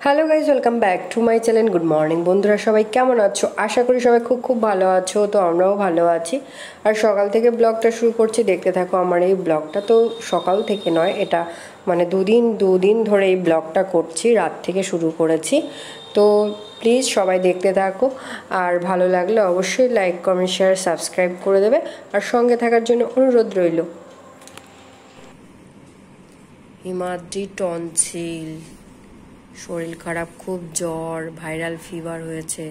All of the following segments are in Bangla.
Hello guys, welcome back to my channel. Good morning বন্ধুরা, সবাই কেমন আছো? আশা করি সবাই খুব খুব ভালো আছো। তো আমরাও ভালো আছি। আর সকাল থেকে ব্লগটা শুরু করছি, দেখতে থাকো আমার এই ব্লগটা। তো সকাল থেকে নয়, এটা মানে দুদিন ধরে এই ব্লগটা করছি, রাত থেকে শুরু করেছি। তো প্লিজ সবাই দেখতে থাকো, আর ভালো লাগলে অবশ্যই লাইক, কমেন্ট, শেয়ার, সাবস্ক্রাইব করে দেবে। আর সঙ্গে থাকার জন্য অনুরোধ রইল। হিমাদ্রি টনসিল, শরীর খারাপ, খুব জ্বর, ভাইরাল ফিভার হয়েছে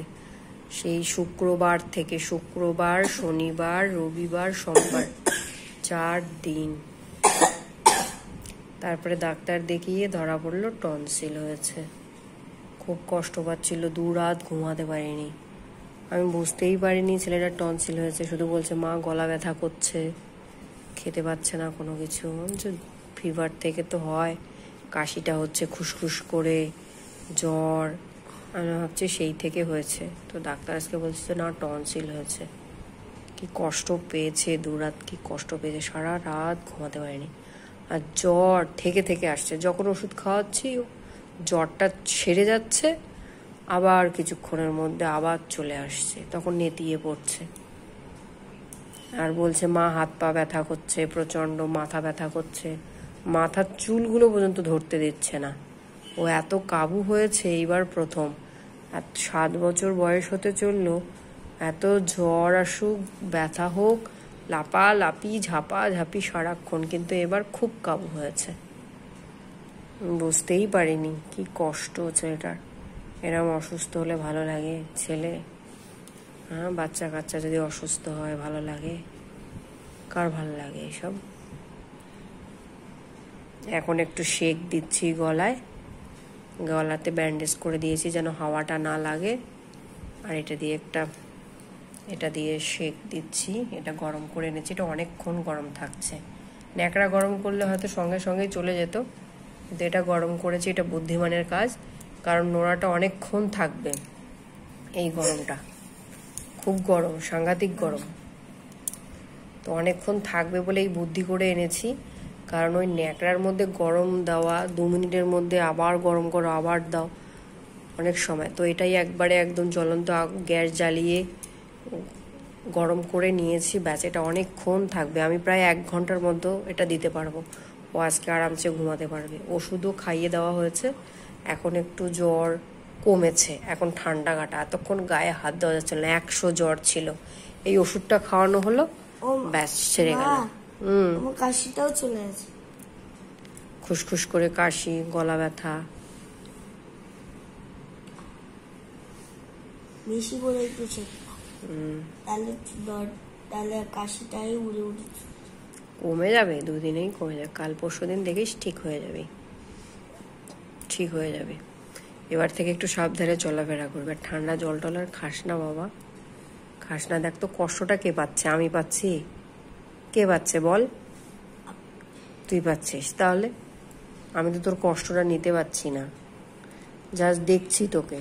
সেই শুক্রবার থেকে। শুক্রবার, শনিবার, রবিবার, সোমবার, 4 দিন। তারপরে ডাক্তার দেখিয়ে ধরা পড়লো টনসিল হয়েছে। খুব কষ্ট পাচ্ছিল, 2 রাত ঘুমাতে পারিনি। আমি বুঝতেই পারিনি ছেলেটা টনসিল হয়েছে, শুধু বলছে মা গলা ব্যথা করছে, খেতে পাচ্ছে না কোনো কিছু। ফিভার থেকে তো হয়, কাশিটা হচ্ছে খুসখুস করে, জ্বর, আমি ভাবছি সেই থেকে হয়েছে। তো ডাক্তার আজকে বলছে যে না, টনসিল হয়েছে। কি কষ্ট পেয়েছে, 2 রাত কি কষ্ট পেয়েছে, সারা রাত ঘুমাতে পারিনি। আর জ্বর থেকে আসছে, যখন ওষুধ খাওয়াচ্ছি জ্বরটা সেরে যাচ্ছে, আবার কিছুক্ষণের মধ্যে আবার চলে আসছে, তখন নেতিয়ে পড়ছে। আর বলছে মা হাত পা ব্যথা করছে, প্রচণ্ড মাথা ব্যথা করছে, মাথার চুলগুলো পর্যন্ত ধরতে দিচ্ছে না। ও এত কাবু হয়েছে এইবার প্রথম। 7 বছর বয়স হতে চললো, এত জ্বর আসুক, ব্যথা হোক, লাপালাপি ঝাপাঝাপি সারাক্ষণ, কিন্তু এবার খুব কাবু হয়েছে। বুঝতেই পারিনি কি কষ্ট ছেলেটার। এরম অসুস্থ হলে ভালো লাগে ছেলে? হ্যাঁ, বাচ্চা কাচ্চা যদি অসুস্থ হয় ভালো লাগে? কার ভালো লাগে এসব? এখন একটু সেক দিচ্ছি গলায়, গলাতে ব্যান্ডেজ করে দিয়েছি যেন হাওয়াটা না লাগে। আর এটা দিয়ে সেক দিচ্ছি। এটা গরম করে এনেছি, এটা অনেকক্ষণ গরম থাকছে। ন্যাকড়া গরম করলে হয়তো সঙ্গে সঙ্গেই চলে যেত, কিন্তু এটা গরম করেছি, এটা বুদ্ধিমানের কাজ। কারণ নোড়াটা অনেকক্ষণ থাকবে। এই গরমটা খুব গরম, সাংঘাতিক গরম, তো অনেকক্ষণ থাকবে বলে এই বুদ্ধি করে এনেছি। কারণ ওই ন্যাকড়ার মধ্যে গরম দেওয়া, 2 মিনিটের মধ্যে আবার গরম করো, আবার দাও, অনেক সময়। তো এটাই একবারে একদম জ্বলন্ত গ্যাস জ্বালিয়ে গরম করে নিয়েছি, ব্যাস। এটা অনেকক্ষণ থাকবে, আমি প্রায় 1 ঘন্টার মধ্যে এটা দিতে পারবো। ও আজকে আরামসে ঘুমাতে পারবে। ওষুধও খাইয়ে দেওয়া হয়েছে, এখন একটু জ্বর কমেছে, এখন ঠান্ডা কাটা। এতক্ষণ গায়ে হাত দেওয়া যাচ্ছিল না, 100 জ্বর ছিল। এই ওষুধটা খাওয়ানো হলো, ব্যাস ছেড়ে গেল। কাশিটাও চলে গেছে, খুসখুস করে কাশি, গলা ব্যথা। বেশি করে একটু তাহলে কাশিটাই উড়ে উঠেছে। কমে যাবে, 2 দিনেই কমে যাবে। কাল পরশু দিন দেখিস ঠিক হয়ে যাবে, ঠিক হয়ে যাবে। এবার থেকে একটু সাবধানে চলাফেরা করবে। ঠান্ডা জল টল আর খাস না বাবা, খাস না। দেখ তো কষ্টটা কে পাচ্ছে? আমি পাচ্ছি? কে পাচ্ছে বল? তুই পাচ্ছিস। তাহলে আমি তো তোর কষ্টটা নিতে পারছি না, জাস্ট দেখছি তোকে।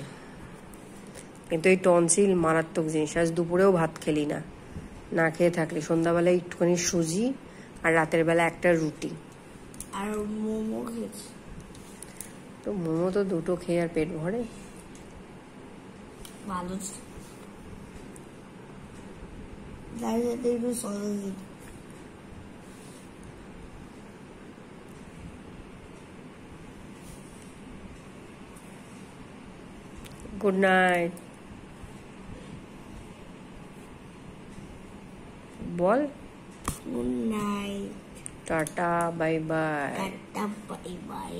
কিন্তু এই টনসিল মারাত্মক জিনিস। আজ দুপুরেও ভাত খেলি না, না খেয়ে থাকলি। সন্ধ্যাবেলায় একটুখানি সুজি, আর রাতের বেলা একটা রুটি, আর মোমো খেয়েছি। তো মোমো তো 2টো খেয়ে আর পেট ভরে? ভালো একটু সস। গুড নাইট বল। Good night, tata, bye bye. Tata, bye bye.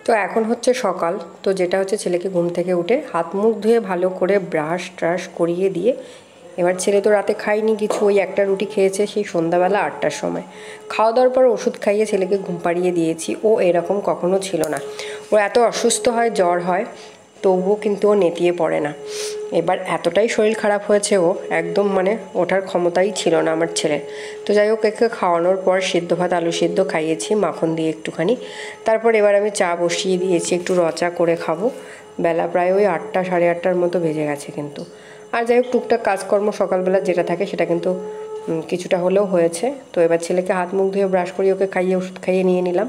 তো এখন হচ্ছে সকাল। তো যেটা হচ্ছে, ছেলেকে ঘুম থেকে উঠে হাত মুখ ধুয়ে ভালো করে ব্রাশ ট্রাশ করিয়ে দিয়ে, এবার ছেলে তো রাতে খায়নি কিছু, ওই একটা রুটি খেয়েছে সেই সন্ধ্যাবেলা 8টার সময়। খাওয়া দাওয়ার পর ওষুধ খাইয়ে ছেলেকে ঘুম পাড়িয়ে দিয়েছি। ও এরকম কখনো ছিল না। ও এত অসুস্থ হয়, জ্বর হয়, তবুও কিন্তু ও নেতিয়ে পড়ে না। এবার এতটাই শরীর খারাপ হয়েছে, ও একদম মানে ওঠার ক্ষমতাই ছিল না আমার ছেলের। তো যাই হোক, একে খাওয়ানোর পর সিদ্ধ ভাত, আলু সিদ্ধ খাইয়েছি মাখন দিয়ে একটুখানি। তারপর এবার আমি চা বসিয়ে দিয়েছি, একটু রচা করে খাবো। বেলা প্রায় ওই 8টা, সাড়ে 8টার মতো বেজে গেছে কিন্তু। আর যাই হোক, টুকটাক কাজকর্ম সকালবেলা যেটা থাকে সেটা কিন্তু কিছুটা হলেও হয়েছে। তো এবার ছেলেকে হাত মুখ ধুয়ে ব্রাশ করিয়ে ওকে খাইয়ে ওষুধ খাইয়ে নিয়ে নিলাম।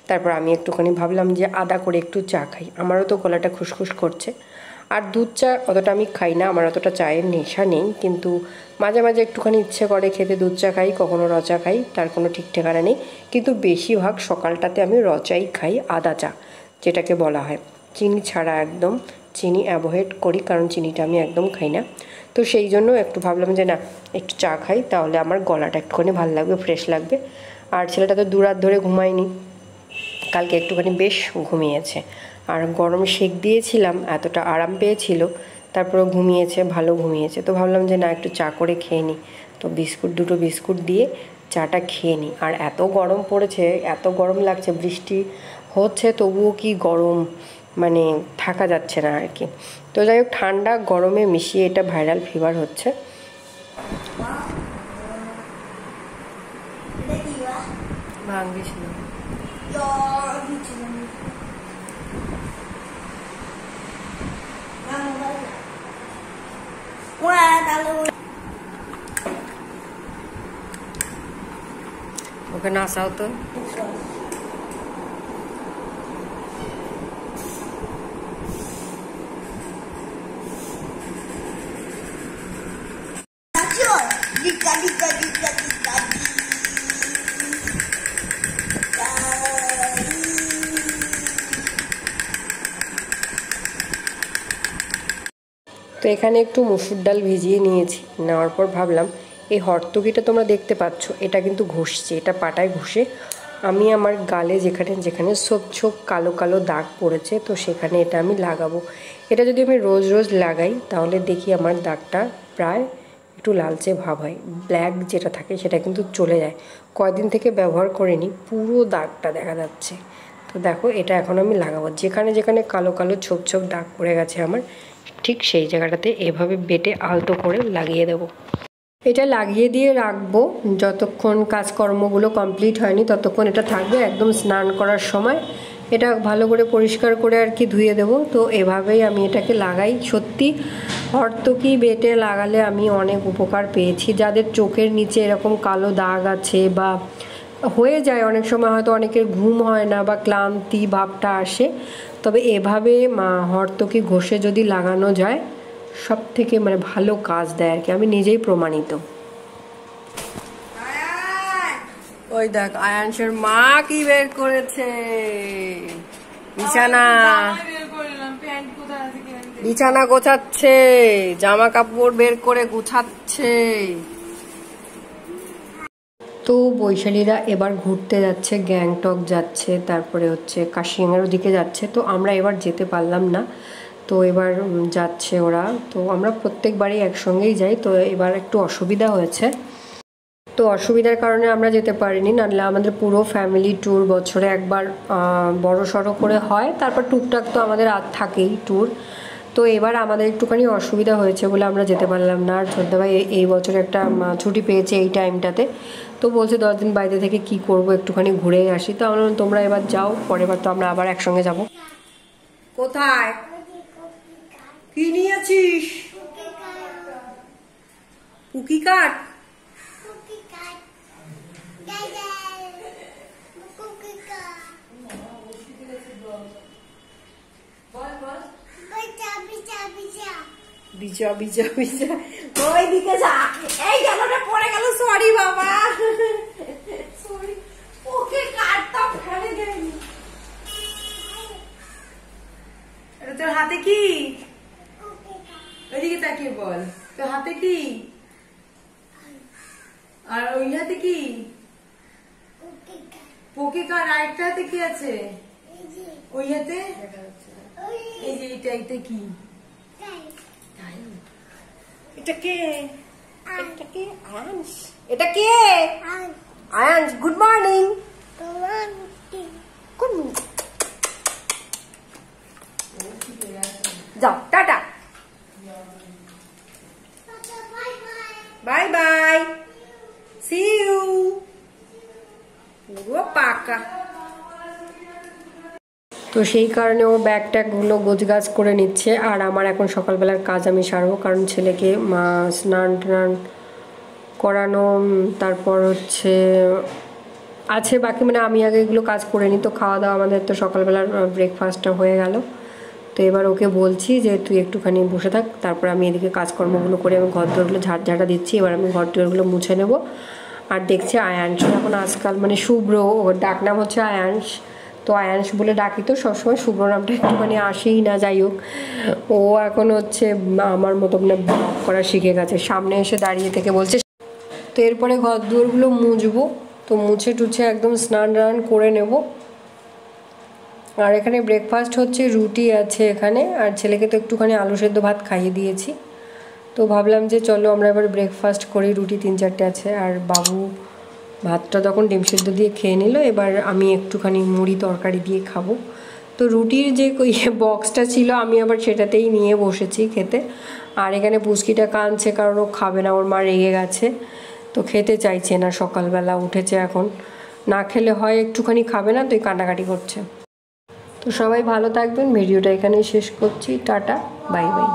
তারপর আমি একটুখানি ভাবলাম যে আদা করে একটু চা খাই, আমারও তো গলাটা খুসখুস করছে। আর দুধ চা অতটা আমি খাই না, আমার অতটা চায়ের নেশা নেই, কিন্তু মাঝে মাঝে একটুখানি ইচ্ছে করে খেতে দুধ চা খাই, কখনো র চা খাই, তার কোনো ঠিক ঠিকানা নেই। কিন্তু বেশিরভাগ সকালটাতে আমি র চাই খাই, আদা চা যেটাকে বলা হয়, চিনি ছাড়া একদম। চিনি অ্যাভয়েড করি কারণ চিনিটা আমি একদম খাই না। তো সেই জন্য একটু ভাবলাম যে না একটু চা খাই, তাহলে আমার গলাটা একটুখানি ভালো লাগবে, ফ্রেশ লাগবে। আর ছেলেটা তো 2 রাত ধরে ঘুমায়নি, কালকে একটুখানি বেশ ঘুমিয়েছে। আর গরম সেঁক দিয়েছিলাম, এতটা আরাম পেয়েছিল, তারপরে ঘুমিয়েছে, ভালো ঘুমিয়েছে। তো ভাবলাম যে না একটু চা করে খেয়ে নিই। তো দুটো বিস্কুট দিয়ে চাটা খেয়ে নিই। আর এত গরম পড়েছে, এত গরম লাগছে, বৃষ্টি হচ্ছে তবুও কি গরম, মানে থাকা যাচ্ছে না আর কি। তো যাই হোক, ঠান্ডা গরমে মিশিয়ে এটা ভাইরাল ফিভার হচ্ছে। ভাঙিস না। ওকে নাচাও তো। তো এখানে একটু মুসুর ডাল ভিজিয়ে নিয়েছি, নেওয়ার পর ভাবলাম এই হরতকিটা তোমরা দেখতে পাচ্ছ, এটা কিন্তু ঘষছে, এটা পাটায় ঘষে আমি আমার গালে যেখানে যেখানে ছোপ ছোপ কালো কালো দাগ পড়েছে, তো সেখানে এটা আমি লাগাবো। এটা যদি আমি রোজ রোজ লাগাই তাহলে দেখি আমার দাগটা প্রায় একটু লালচে ভাব হয়, ব্ল্যাক যেটা থাকে সেটা কিন্তু চলে যায়। কয়দিন থেকে ব্যবহার করিনি, পুরো দাগটা দেখা যাচ্ছে। তো দেখো এটা এখন আমি লাগাবো, যেখানে যেখানে কালো কালো ছোপ ছোপ দাগ পড়ে গেছে আমার, ঠিক সেই জায়গাটাতে এভাবে বেটে আলতো করে লাগিয়ে দেব। এটা লাগিয়ে দিয়ে রাখবো যতক্ষণ কাজকর্মগুলো কমপ্লিট হয়নি, ততক্ষণ এটা থাকবে। একদম স্নান করার সময় এটা ভালো করে পরিষ্কার করে আর কি ধুয়ে দেব। তো এভাবেই আমি এটাকে লাগাই। সত্যি হরতকি বেটে লাগালে আমি অনেক উপকার পেয়েছি। যাদের চোখের নিচে এরকম কালো দাগ আছে বা হয়ে যায়, অনেক সময় হয়তো অনেকের ঘুম হয় না বা ক্লান্তি ভাবটা আসে, তবে এভাবে হরতকি ঘষে যদি লাগানো যায় সব থেকে মানে ভালো কাজ দেয় আর কি, আমি নিজেই প্রমাণিত। ওই দেখ আয়াংশের মা কি বের করেছে, বিছানা বিছানা গোছাচ্ছে, জামা কাপড় বের করে গুছাচ্ছে। তো বৈশালীরা এবার ঘুরতে যাচ্ছে, গ্যাংটক যাচ্ছে, তারপরে হচ্ছে কাশিয়াঙ্গার ওদিকে যাচ্ছে। তো আমরা এবার যেতে পারলাম না, তো এবার যাচ্ছে ওরা। তো আমরা প্রত্যেকবারই একসঙ্গেই যাই, তো এবার একটু অসুবিধা হয়েছে। তো অসুবিধার কারণে আমরা যেতে পারিনি, নাহলে আমাদের পুরো ফ্যামিলি ট্যুর বছরে একবার বড় সড়ো করে হয়, তারপর টুকটাক তো আমাদের আর থাকেই ট্যুর। তো এবার আমাদের একটুখানি অসুবিধা হয়েছে বলে আমরা যেতে পারলাম না। আর ছোটদা ভাই এই বছর একটা ছুটি পেয়েছে এই টাইমটাতে, তো বলছে 10 দিন বাইরে থেকে কি করব, একটুখানি ঘুরে আসি। তো আমরা তোমরা এবার যাও, পরের বার তো আমরা আবার একসঙ্গে যাব। কোথায় কি নিয়েছিস? কুকি কাট। বিজা বিজা বিজা ওই দিকে যা, এই গেলটা পড়ে গেল, সরি বাবা, সরি। ওকে কাটটা ফেলে দেয়নি। এটা তোর হাতে কি? ওইদিকে তাকিয়ে বল, তোর হাতে কি? আর ওই হাতে কি? পোকে কার। আরেকটা হাতে কি আছে? ওই হাতে এই যে এটা কি? এটা কে? এটা কে? আয়াংশ। এটা কে? Ayansh. Good morning. Good morning. যাও, tata, bye bye, see you. পুরো পাকা। তো সেই কারণে ও ব্যাগ ট্যাগগুলো গোছগাছ করে নিচ্ছে। আর আমার এখন সকালবেলার কাজ আমি সারবো, কারণ ছেলেকে স্নান টান করানো, তারপর হচ্ছে আছে বাকি, মানে আমি আগে এগুলো কাজ করে নিই। তো খাওয়া দাওয়া আমাদের তো সকালবেলার ব্রেকফাস্টটা হয়ে গেল। তো এবার ওকে বলছি যে তুই একটুখানি বসে থাক, তারপর আমি এদিকে কাজকর্মগুলো করে আমি ঘর দোরগুলো ঝাড় দিচ্ছি। এবার আমি ঘর দোরগুলো মুছে নেব। আর দেখছি আয়াংশ এখন আজকাল মানে শুভ্র, ওর ডাক নাম হচ্ছে আয়াংশ, তো আয়াংশ বলে ডাকি তো সবসময়, শুভ্র নামটা একটুখানি আসেই না। যাই হোক, ও এখন হচ্ছে আমার মতো মানে ব্লগ করা শিখে গেছে, সামনে এসে দাঁড়িয়ে থেকে বলছে। তো এরপরে ঘর দুয়ারগুলো মুছবো, তো মুছে টুছে একদম স্নান টান করে নেব। আর এখানে ব্রেকফাস্ট হচ্ছে রুটি আছে এখানে, আর ছেলেকে তো একটুখানি আলু সেদ্ধ ভাত খাইয়ে দিয়েছি। তো ভাবলাম যে চলো আমরা এবার ব্রেকফাস্ট করি, রুটি 3-4টে আছে। আর বাবু ভাতটা তখন ডিম সেদ্ধ দিয়ে খেয়ে নিল, এবার আমি একটুখানি মুড়ি তরকারি দিয়ে খাবো। তো রুটির যে বক্সটা ছিল আমি আবার সেটাতেই নিয়ে বসেছি খেতে। আর এখানে পুচকিটা কাঁদছে কারণ ও খাবে না, ওর মা রেগে গেছে, তো খেতে চাইছে না। সকালবেলা উঠেছে এখন, না খেলে হয় একটুখানি খাবে না, তো এই কান্নাকাটি করছে। তো সবাই ভালো থাকবেন, ভিডিওটা এখানেই শেষ করছি, টাটা বাই বাই।